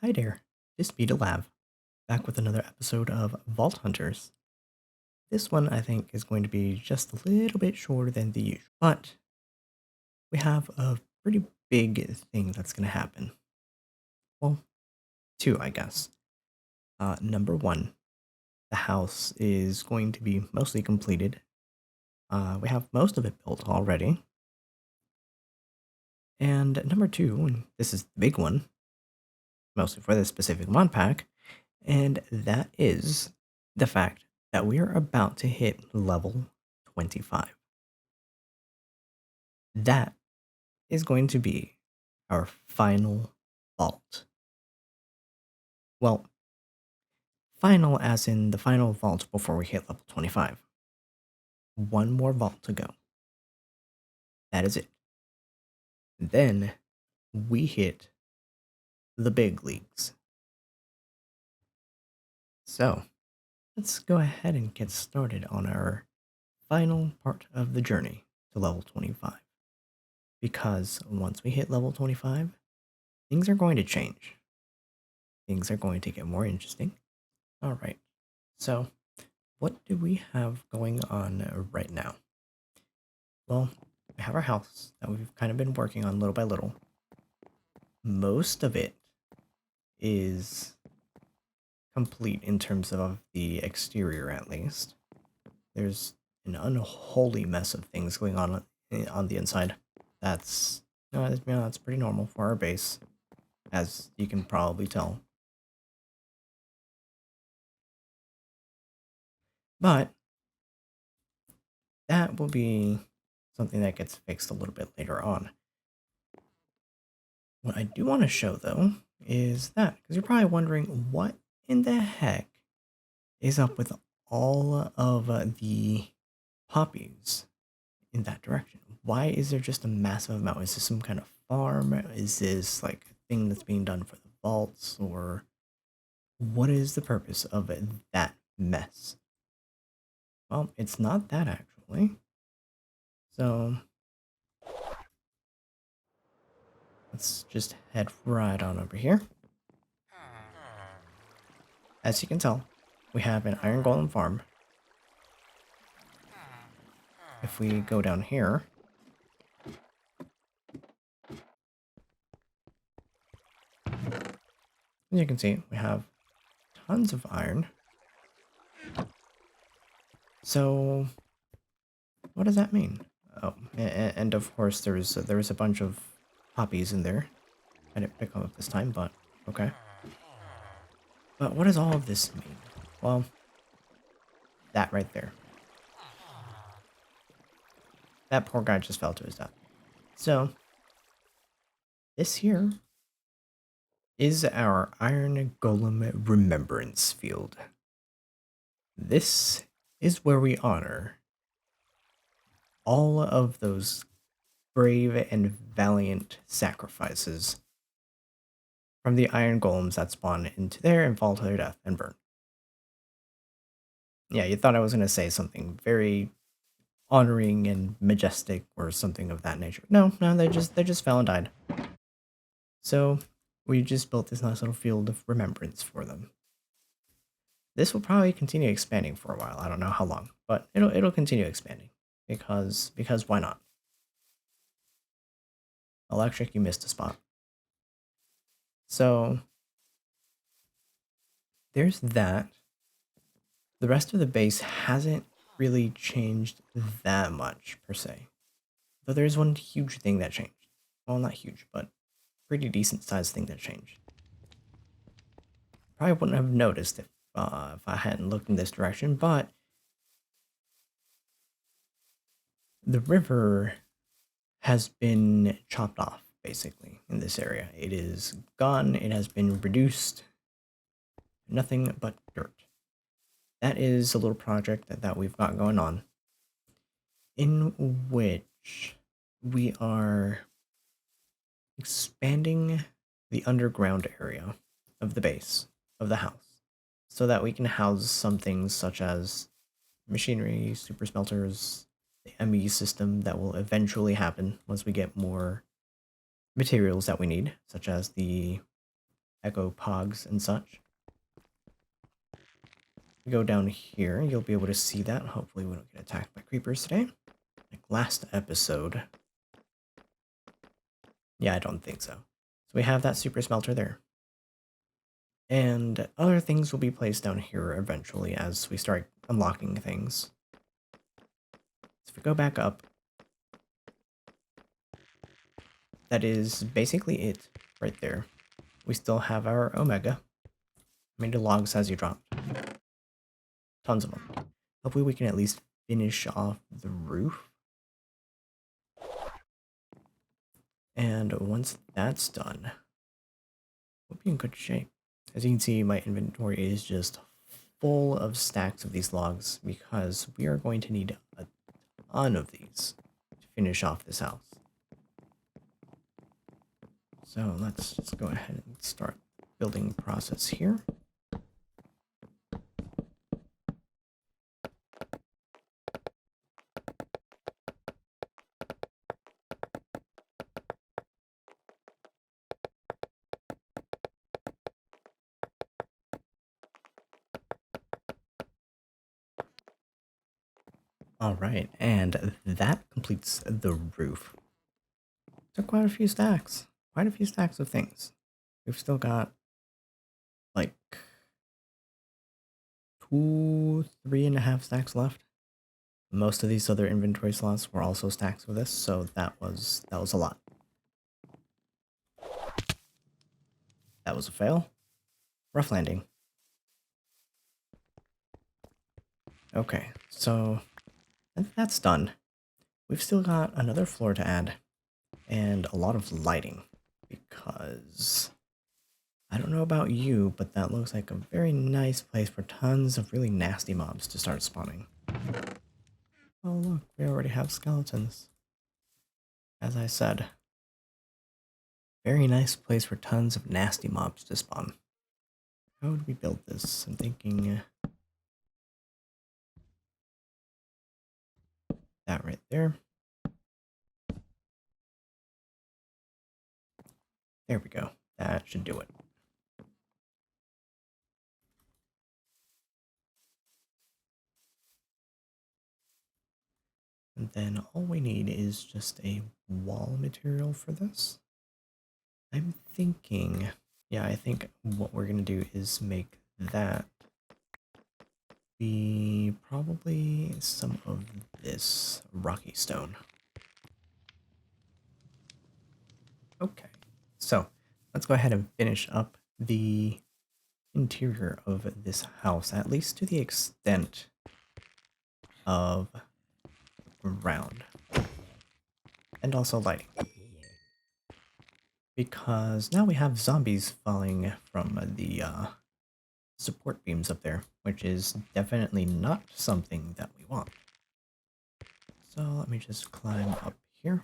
Hi there, this be Lav, back with another episode of Vault Hunters. This one I think is going to be just a little bit shorter than the usual, but we have a pretty big thing that's going to happen. Well, two, I guess. Number one, the house is going to be mostly completed. We have most of it built already. And number two, and this is the big one, mostly for this specific mod pack, and that is the fact that we are about to hit level 25. That is going to be our final vault. Well, final as in the final vault before we hit level 25. One more vault to go. That is it. Then we hit the big leagues. So, let's go ahead and get started on our final part of the journey to level 25. Because once we hit level 25, things are going to change. Things are going to get more interesting. All right. So, what do we have going on right now? Well, we have our house that we've kind of been working on little by little. Most of it is complete in terms of the exterior, at least. There's an unholy mess of things going on the inside. That's that's pretty normal for our base, as you can probably tell. But that will be something that gets fixed a little bit later on. What I do want to show, though, is that, because you're probably wondering what in the heck is up with all of the poppies in that direction. Why is there just a massive amount? Is this some kind of farm? Is this like a thing that's being done for the vaults? Or what is the purpose of that mess? Well, it's not that actually. So let's just head right on over here. As you can tell, we have an iron golem farm. If we go down here, as you can see, we have tons of iron. So, what does that mean? Oh, and of course there was a bunch of poppies in there. I didn't pick them up this time, but okay. But what does all of this mean? Well, that right there. That poor guy just fell to his death. So, this here is our Iron Golem Remembrance field. This is where we honor all of those brave and valiant sacrifices from the iron golems that spawn into there and fall to their death and burn. Yeah, you thought I was going to say something very honoring and majestic or something of that nature. No, they just fell and died. So we just built this nice little field of remembrance for them. This will probably continue expanding for a while. I don't know how long, but it'll continue expanding because why not? Electric, you missed a spot. So there's that. The rest of the base hasn't really changed that much per se. Though there's one huge thing that changed. Well, not huge, but pretty decent sized thing that changed. Probably wouldn't have noticed if I hadn't looked in this direction, but the river has been chopped off, basically, in this area. It is gone, it has been reduced, nothing but dirt. That is a little project that we've got going on, in which we are expanding the underground area of the base of the house so that we can house some things such as machinery, super smelters, the ME system that will eventually happen once we get more materials that we need, such as the echo pogs and such. We go down here, you'll be able to see that. Hopefully we don't get attacked by creepers today. Like last episode. Yeah, I don't think so. So we have that super smelter there. And other things will be placed down here eventually as we start unlocking things. So if we go back up, that is basically it right there. We still have our Omega. How many logs has you dropped? Tons of them. Hopefully we can at least finish off the roof. And once that's done, we'll be in good shape. As you can see, my inventory is just full of stacks of these logs because we are going to need a ton of these to finish off this house. So let's just go ahead and start building process here. All right, and that completes the roof. Took quite a few stacks. Quite a few stacks of things. We've still got like 2, 3.5 stacks left. Most of these other inventory slots were also stacks with this, so that was a lot. That was a fail. Rough landing. Okay, so that's done. We've still got another floor to add, and a lot of lighting, because I don't know about you, but that looks like a very nice place for tons of really nasty mobs to start spawning. Oh look, we already have skeletons. As I said, very nice place for tons of nasty mobs to spawn. How would we build this? I'm thinking that right there. There we go. That should do it. And then all we need is just a wall material for this. I'm thinking, yeah, I think what we're going to do is make that be probably some of this rocky stone. Okay, so let's go ahead and finish up the interior of this house, at least to the extent of ground. And also lighting. Because now we have zombies falling from the support beams up there, which is definitely not something that we want. So let me just climb up here.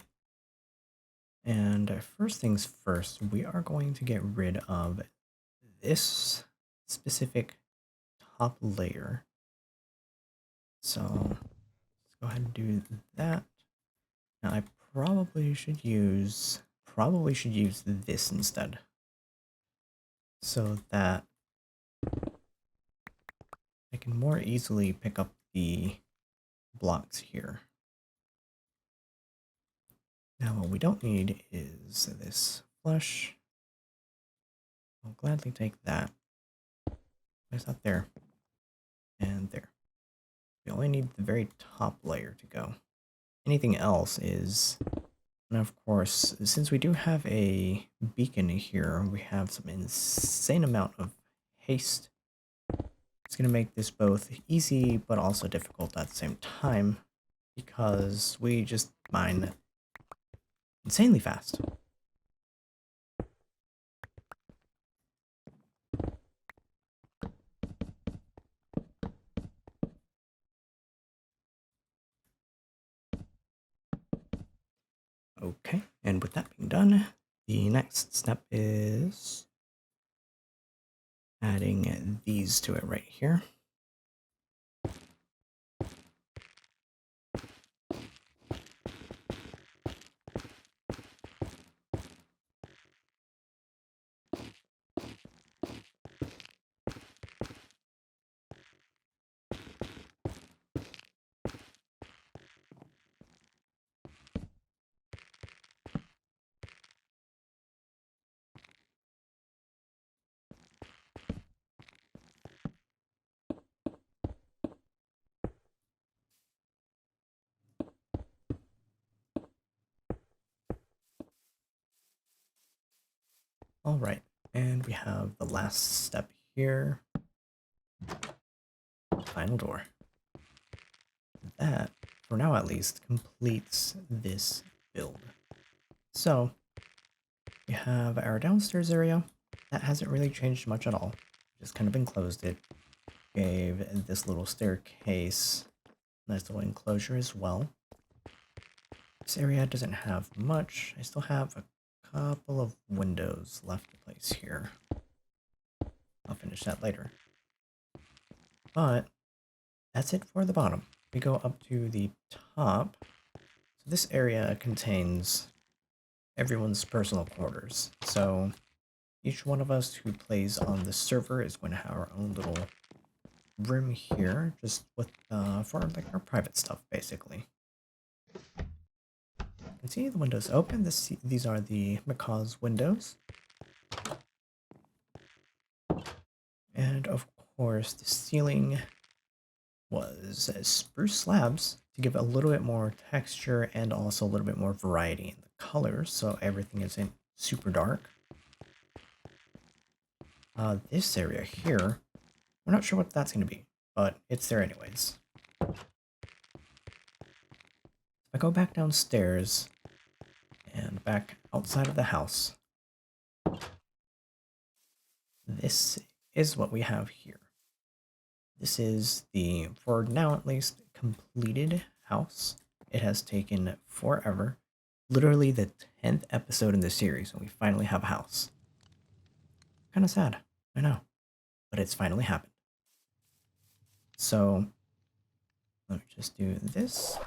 And first things first, we are going to get rid of this specific top layer. So let's go ahead and do that. Now I probably should use this instead, so that I can more easily pick up the blocks here. Now what we don't need is this flesh. I'll gladly take that. Place that there and there. We only need the very top layer to go. Anything else is, and of course, since we do have a beacon here, we have some insane amount of haste. It's going to make this both easy but also difficult at the same time, because we just mine insanely fast. Okay, and with that being done, the next step is adding these to it right here. Alright, and we have the last step here. Final door. That, for now at least, completes this build. So, we have our downstairs area. That hasn't really changed much at all. Just kind of enclosed it. Gave this little staircase nice little enclosure as well. This area doesn't have much. I still have a couple of windows left to place here. I'll finish that later. But that's it for the bottom. We go up to the top. So this area contains everyone's personal quarters. So each one of us who plays on the server is going to have our own little room here, just with for like our private stuff, basically. You can see the windows open. These are the macaw's windows, and of course the ceiling was spruce slabs to give a little bit more texture and also a little bit more variety in the colors, so everything isn't super dark. This area here, we're not sure what that's going to be, but it's there anyways. If I go back downstairs and back outside of the house, this is what we have here. This is the, for now at least, completed house. It has taken forever. Literally the 10th episode in the series, and we finally have a house. Kind of sad, I know, but it's finally happened. So, let me just do this.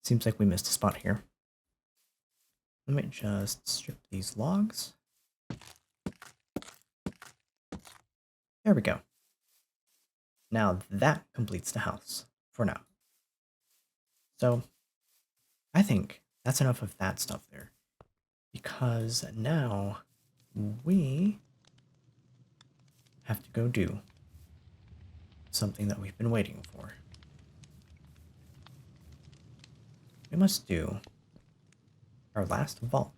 Seems like we missed a spot here. Let me just strip these logs. There we go. Now that completes the house, for now. So, I think that's enough of that stuff there. Because now we have to go do something that we've been waiting for. We must do our last vault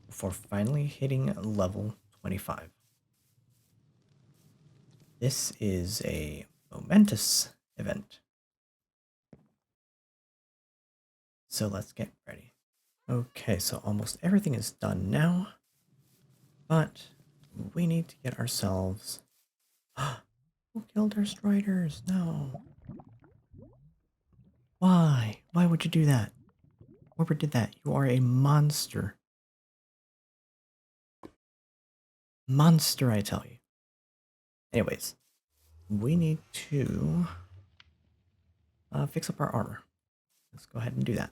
before finally hitting level 25. This is a momentous event. So let's get ready. Okay, so almost everything is done now, but we need to get ourselves... Who killed our striders? No. Why? Why would you do that? Whoever did that, you are a monster. Monster, I tell you. Anyways, we need to fix up our armor. Let's go ahead and do that.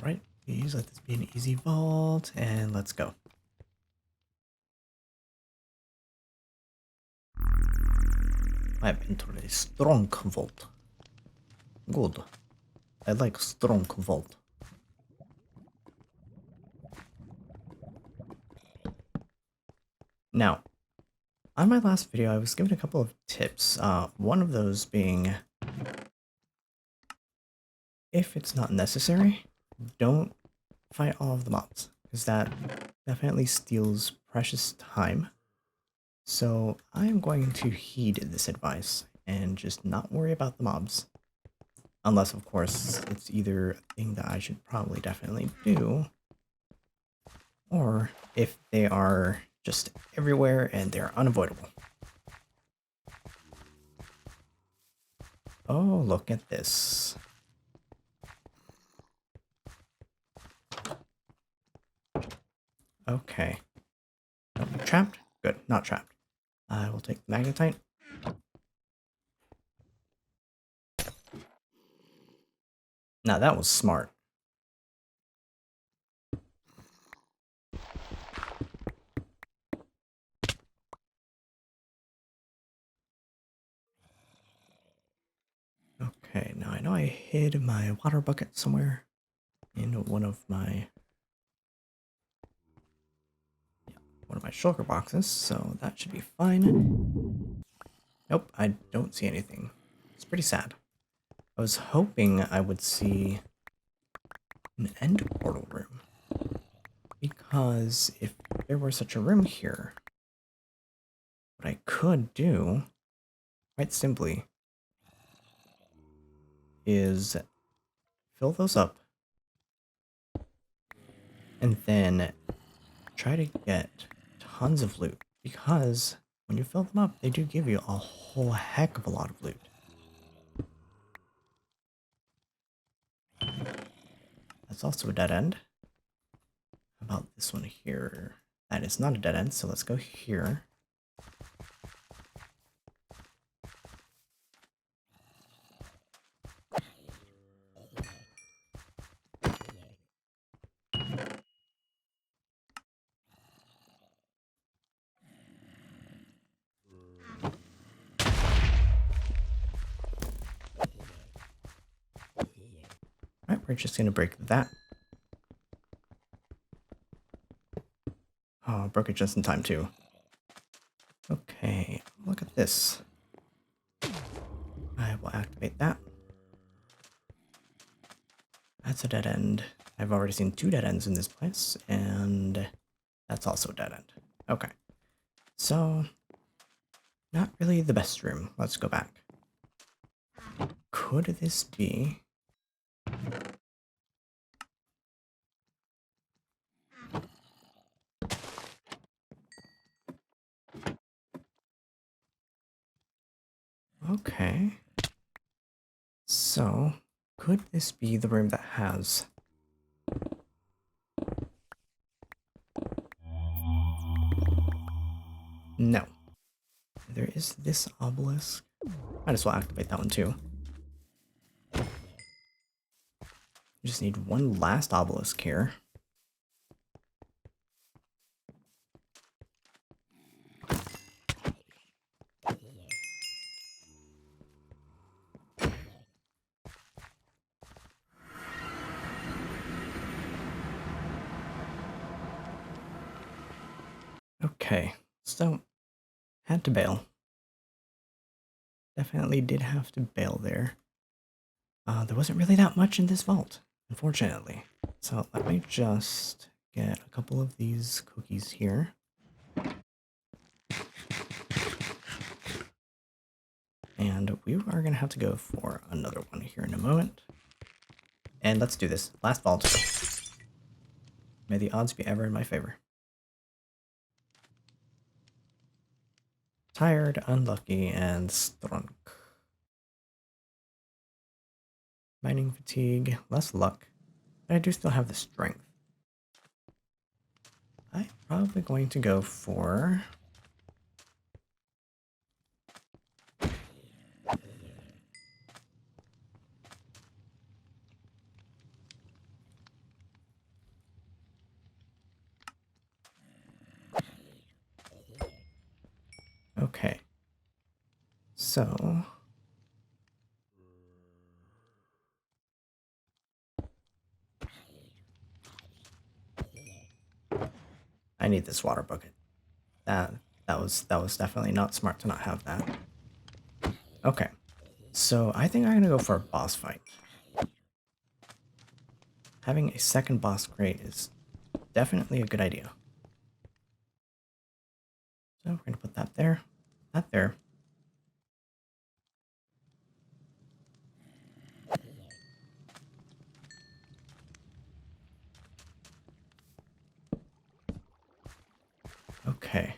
Alright, please let this be an easy vault, and let's go. I've entered a strong vault. Good. I like strong vault. Now, on my last video, I was given a couple of tips. One of those being, if it's not necessary, don't fight all of the mobs, because that definitely steals precious time. So I'm going to heed this advice and just not worry about the mobs. Unless, of course, it's either a thing that I should probably definitely do, or if they are just everywhere and they're unavoidable. Oh, look at this. Okay. Oh, trapped? Good, not trapped. I will take the magnetite. Now that was smart. Okay, now I know I hid my water bucket somewhere in one of my shulker boxes, so that should be fine. Nope, I don't see anything. It's pretty sad. I was hoping I would see an end portal room, because if there were such a room here, what I could do, quite simply, is fill those up and then try to get tons of loot, because when you fill them up, they do give you a whole heck of a lot of loot. That's also a dead end. How about this one here? That is not a dead end, so let's go here. Alright, we're just gonna break that. Oh, I broke it just in time too. Okay, look at this. I will activate that. That's a dead end. I've already seen 2 dead ends in this place, and that's also a dead end. Okay, so not really the best room. Let's go back. Could this be... Okay. So, could this be the room that has... No. There is this obelisk. Might as well activate that one too. You just need one last obelisk here. Okay, so had to bail. Definitely did have to bail there. There wasn't really that much in this vault, unfortunately. So let me just get a couple of these cookies here. And we are going to have to go for another one here in a moment. And let's do this. Last vault. May the odds be ever in my favor. Tired, unlucky, and strunk. Mining fatigue, less luck, but I do still have the strength. I'm probably going to go for... Okay. So... I need this water bucket. That was definitely not smart to not have that. Okay. So I think I'm gonna go for a boss fight. Having a second boss crate is definitely a good idea. So we're gonna put that there, that there. Okay.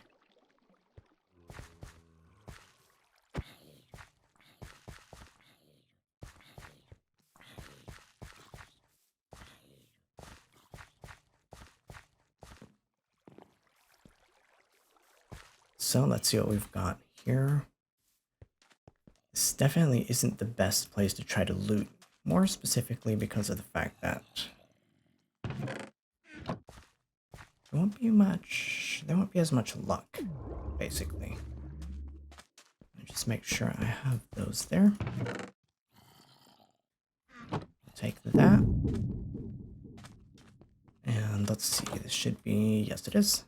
So let's see what we've got here. This definitely isn't the best place to try to loot More specifically because of the fact that there won't be as much luck, basically. Just make sure I have those there. Take that. And let's see, this should be, yes it is.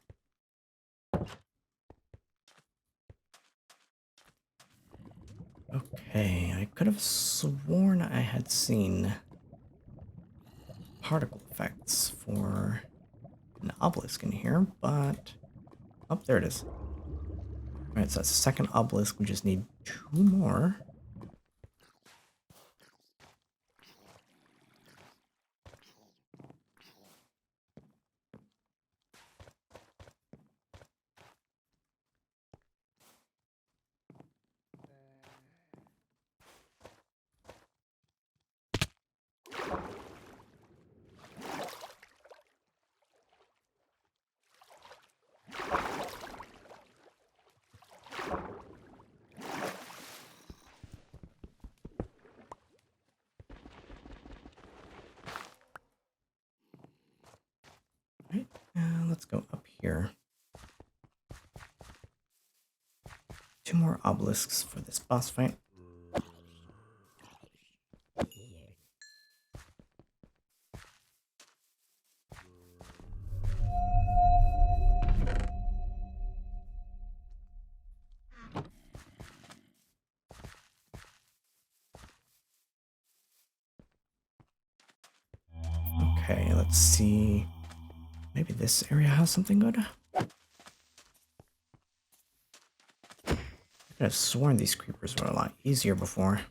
Okay, I could have sworn I had seen particle effects for an obelisk in here, but... Oh, there it is. Alright, so that's the second obelisk. We just need 2 more. Right, let's go up here. 2 more obelisks for this boss fight. Okay, let's see. Maybe this area has something good? I could have sworn these creepers were a lot easier before.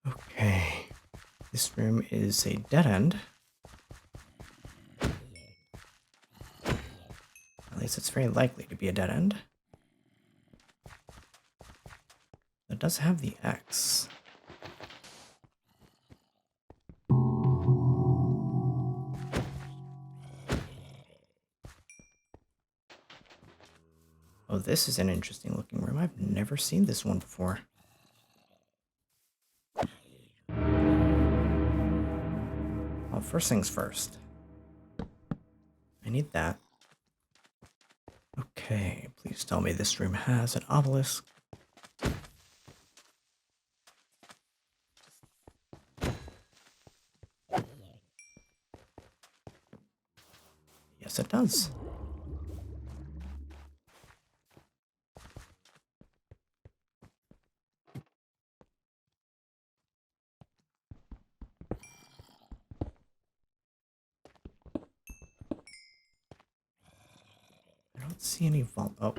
Okay, this room is a dead end. At least it's very likely to be a dead end. It does have the X. Oh, this is an interesting looking room. I've never seen this one before. Well, first things first. I need that. Okay, please tell me this room has an obelisk. Yes, it does. I don't see any vault. Oh,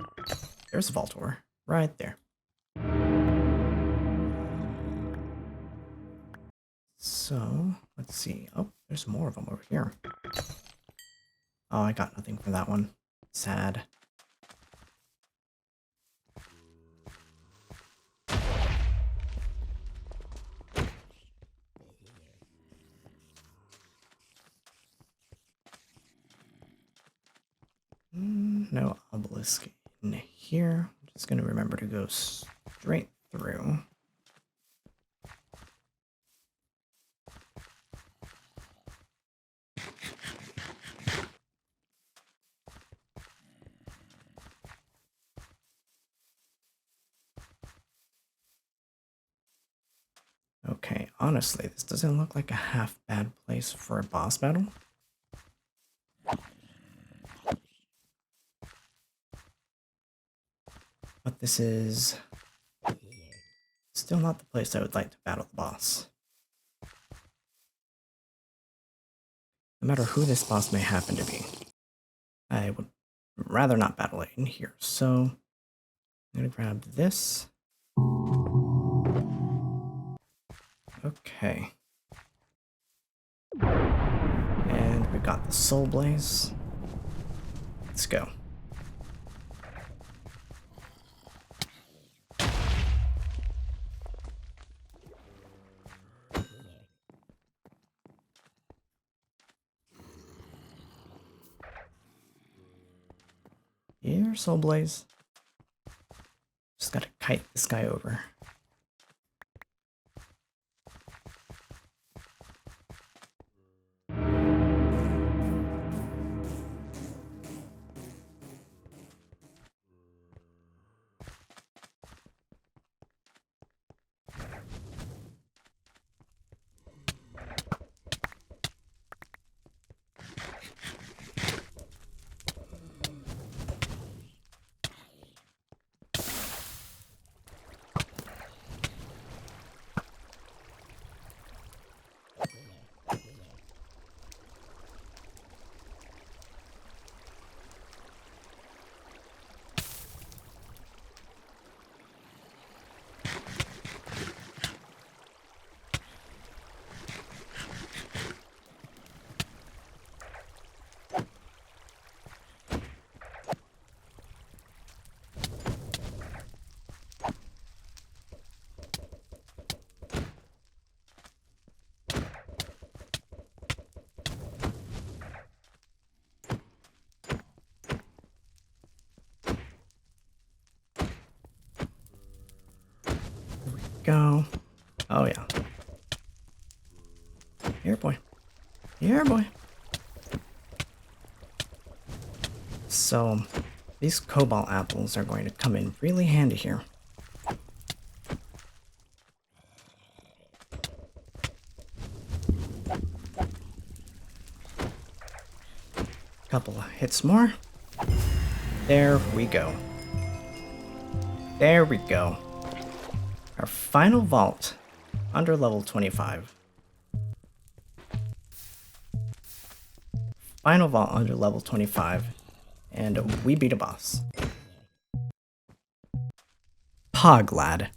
there's a vaultor right there. So, let's see. Oh, there's more of them over here. Oh, I got nothing for that one. Sad. No obelisk in here. I'm just going to remember to go straight through. Okay, honestly, this doesn't look like a half bad place for a boss battle. But this is still not the place I would like to battle the boss. No matter who this boss may happen to be, I would rather not battle it in here. So I'm gonna grab this. Okay. And we got the Soul Blaze. Let's go. Here, Soul Blaze. Just gotta kite this guy over. Go. Oh yeah. Here, boy. Here, boy. So, these cobalt apples are going to come in really handy here. Couple of hits more. There we go. There we go. Our final vault under level 25. Final vault under level 25. And we beat a boss. Pog lad.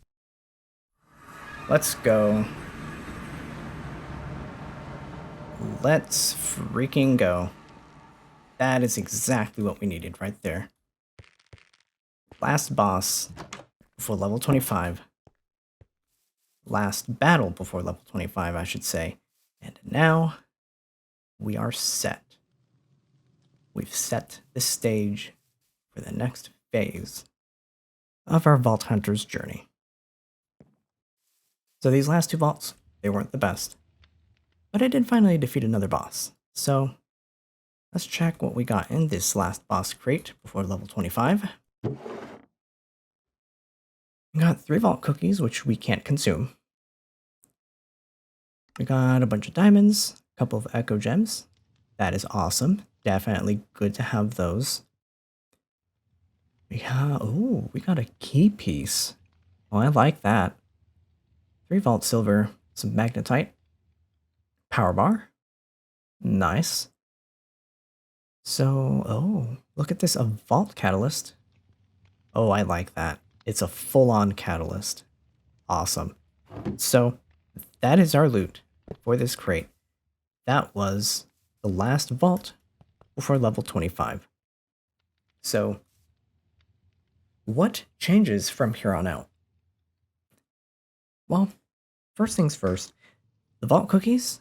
Let's go. Let's freaking go. That is exactly what we needed right there. Last boss before level 25. Last battle before level 25, I should say. And now we are set. We've set the stage for the next phase of our Vault Hunters journey. So these last two vaults, they weren't the best. But I did finally defeat another boss. So let's check what we got in this last boss crate before level 25. We got 3 vault cookies, which we can't consume. We got a bunch of diamonds, a couple of echo gems. That is awesome. Definitely good to have those. We got a key piece. Oh, I like that. 3 vault silver, some magnetite, power bar. Nice. So, look at this, a vault catalyst. Oh, I like that. It's a full-on catalyst. Awesome. So, that is our loot for this crate. That was the last vault before level 25. So, what changes from here on out? Well, first things first, the vault cookies,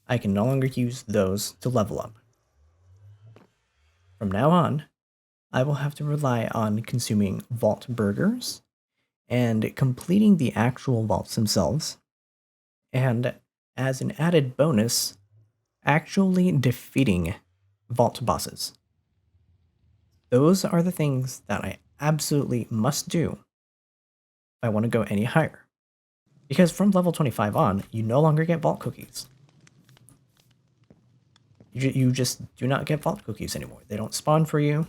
I can no longer use those to level up. From now on, I will have to rely on consuming vault burgers and completing the actual vaults themselves, and as an added bonus, actually defeating vault bosses. Those are the things that I absolutely must do if I want to go any higher. Because from level 25 on, you no longer get vault cookies. You just do not get vault cookies anymore. They don't spawn for you.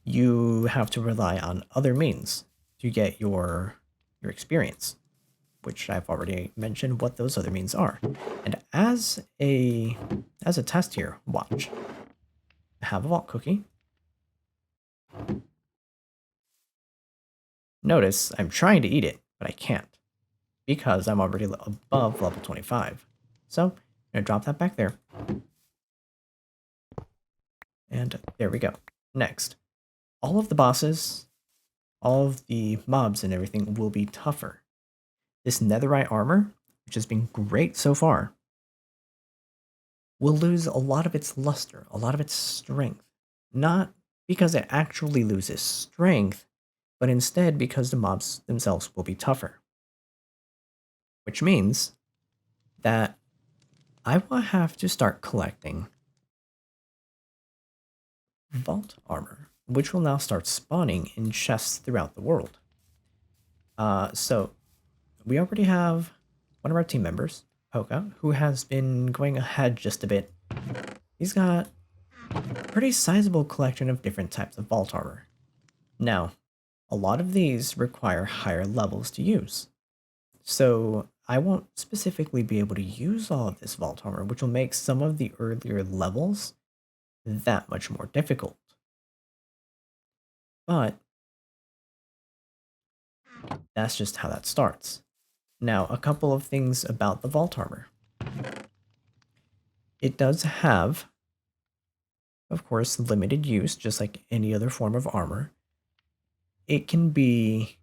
You have to rely on other means to get your experience, which I've already mentioned what those other means are. And as a test here, watch. I have a vault cookie. Notice I'm trying to eat it, but I can't because I'm already above level 25. So I'm gonna drop that back there. And there we go. Next, all of the bosses, all of the mobs and everything will be tougher. This netherite armor, which has been great so far, will lose a lot of its luster, a lot of its strength. Not because it actually loses strength, but instead because the mobs themselves will be tougher. Which means that I will have to start collecting vault armor, which will now start spawning in chests throughout the world. So we already have one of our team members, Poka, who has been going ahead just a bit. He's got a pretty sizable collection of different types of vault armor. Now, a lot of these require higher levels to use. So I won't specifically be able to use all of this vault armor, which will make some of the earlier levels that much more difficult. But that's just how that starts. Now, a couple of things about the vault armor. It does have, of course, limited use, just like any other form of armor. It can be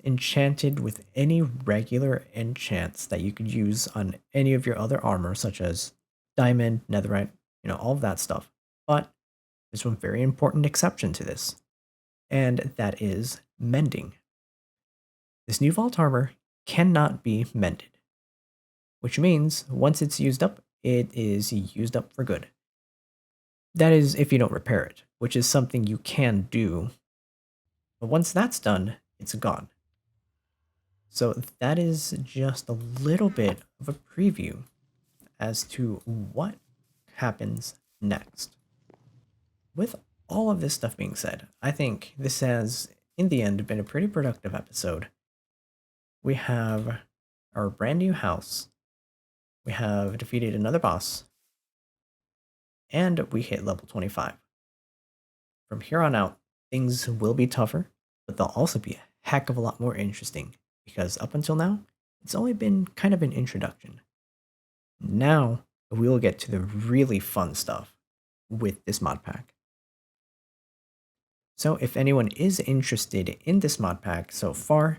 enchanted with any regular enchants that you could use on any of your other armor, such as diamond, netherite, all of that stuff. But there's one very important exception to this, and that is mending. This new vault armor cannot be mended, which means once it's used up, it is used up for good. That is if you don't repair it, which is something you can do. But once that's done, it's gone. So that is just a little bit of a preview as to what happens next. With all of this stuff being said, I think this has, in the end, been a pretty productive episode. We have our brand new house, we have defeated another boss, and we hit level 25. From here on out, things will be tougher, but they'll also be a heck of a lot more interesting, because up until now, it's only been kind of an introduction. Now, we will get to the really fun stuff with this mod pack. So if anyone is interested in this mod pack so far,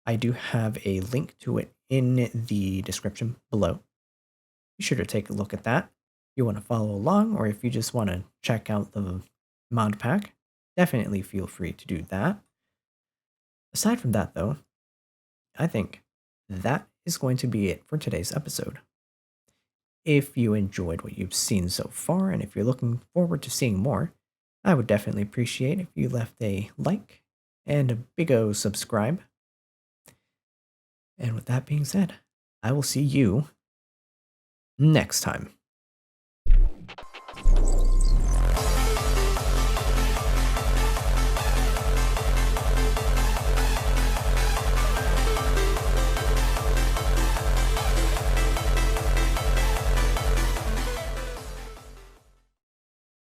I do have a link to it in the description below. Be sure to take a look at that. If you want to follow along, or if you just want to check out the mod pack, definitely feel free to do that. Aside from that, though, I think that is going to be it for today's episode. If you enjoyed what you've seen so far, and if you're looking forward to seeing more, I would definitely appreciate if you left a like and a big O subscribe. And with that being said, I will see you next time.